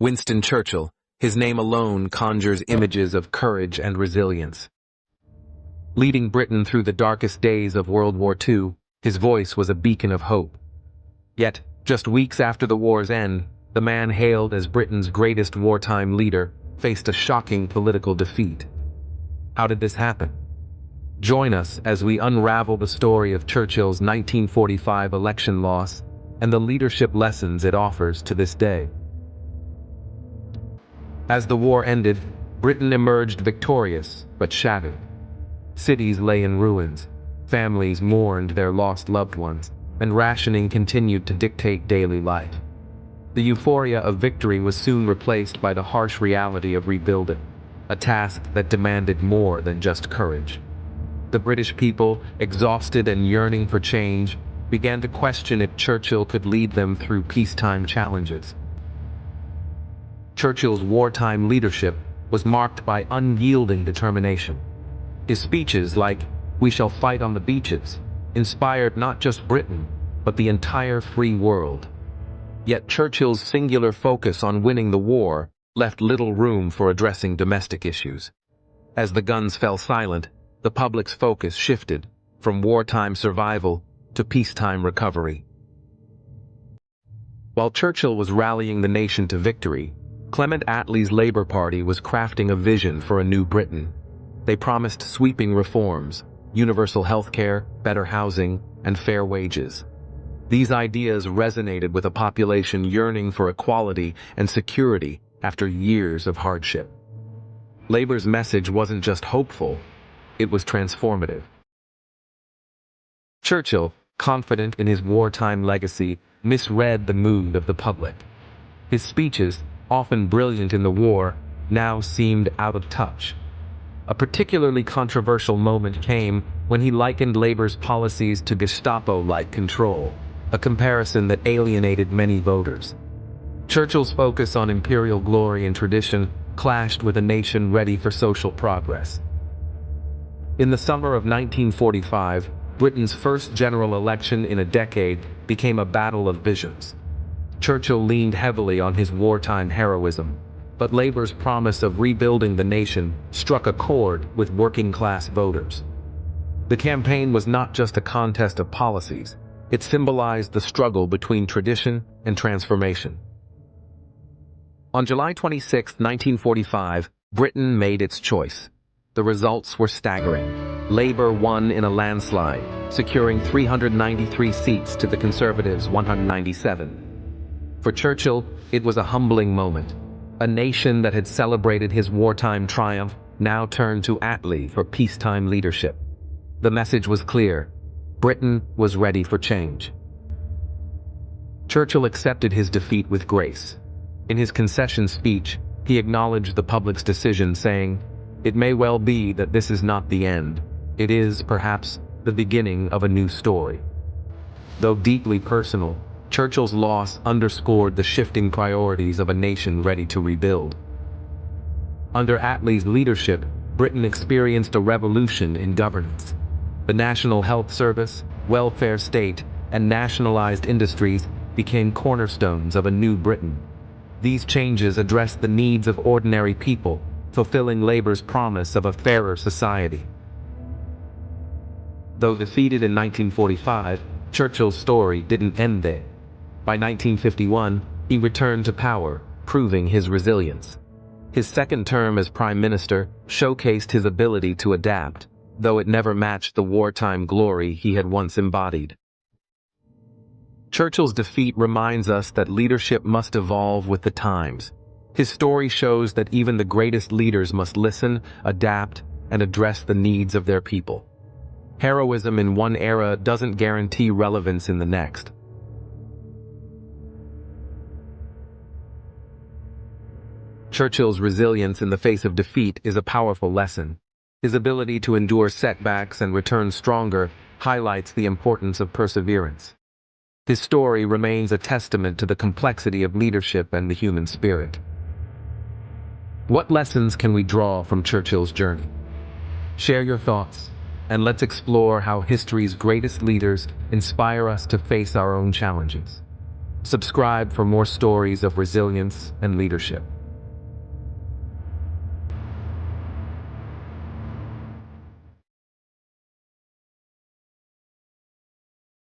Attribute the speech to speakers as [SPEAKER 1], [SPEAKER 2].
[SPEAKER 1] Winston Churchill, his name alone conjures images of courage and resilience. Leading Britain through the darkest days of World War II, his voice was a beacon of hope. Yet, just weeks after the war's end, the man hailed as Britain's greatest wartime leader faced a shocking political defeat. How did this happen? Join us as we unravel the story of Churchill's 1945 election loss and the leadership lessons it offers to this day. As the war ended, Britain emerged victorious but shattered. Cities lay in ruins, families mourned their lost loved ones, and rationing continued to dictate daily life. The euphoria of victory was soon replaced by the harsh reality of rebuilding, a task that demanded more than just courage. The British people, exhausted and yearning for change, began to question if Churchill could lead them through peacetime challenges. Churchill's wartime leadership was marked by unyielding determination. His speeches like, "We shall fight on the beaches," inspired not just Britain, but the entire free world. Yet Churchill's singular focus on winning the war left little room for addressing domestic issues. As the guns fell silent, the public's focus shifted from wartime survival to peacetime recovery. While Churchill was rallying the nation to victory, Clement Attlee's Labour Party was crafting a vision for a new Britain. They promised sweeping reforms, universal health care, better housing, and fair wages. These ideas resonated with a population yearning for equality and security after years of hardship. Labour's message wasn't just hopeful, it was transformative. Churchill, confident in his wartime legacy, misread the mood of the public. His speeches, often brilliant in the war, now seemed out of touch. A particularly controversial moment came when he likened Labour's policies to Gestapo-like control, a comparison that alienated many voters. Churchill's focus on imperial glory and tradition clashed with a nation ready for social progress. In the summer of 1945, Britain's first general election in a decade became a battle of visions. Churchill leaned heavily on his wartime heroism, but Labour's promise of rebuilding the nation struck a chord with working-class voters. The campaign was not just a contest of policies, it symbolized the struggle between tradition and transformation. On July 26, 1945, Britain made its choice. The results were staggering. Labour won in a landslide, securing 393 seats to the Conservatives' 197. For Churchill, it was a humbling moment. A nation that had celebrated his wartime triumph now turned to Attlee for peacetime leadership. The message was clear: Britain was ready for change. Churchill accepted his defeat with grace. In his concession speech, he acknowledged the public's decision, saying, "It may well be that this is not the end. It is, perhaps, the beginning of a new story." Though deeply personal, Churchill's loss underscored the shifting priorities of a nation ready to rebuild. Under Attlee's leadership, Britain experienced a revolution in governance. The National Health Service, welfare state, and nationalized industries became cornerstones of a new Britain. These changes addressed the needs of ordinary people, fulfilling Labour's promise of a fairer society. Though defeated in 1945, Churchill's story didn't end there. By 1951, he returned to power, proving his resilience. His second term as Prime Minister showcased his ability to adapt, though it never matched the wartime glory he had once embodied. Churchill's defeat reminds us that leadership must evolve with the times. His story shows that even the greatest leaders must listen, adapt, and address the needs of their people. Heroism in one era doesn't guarantee relevance in the next. Churchill's resilience in the face of defeat is a powerful lesson. His ability to endure setbacks and return stronger highlights the importance of perseverance. His story remains a testament to the complexity of leadership and the human spirit. What lessons can we draw from Churchill's journey? Share your thoughts, and let's explore how history's greatest leaders inspire us to face our own challenges. Subscribe for more stories of resilience and leadership.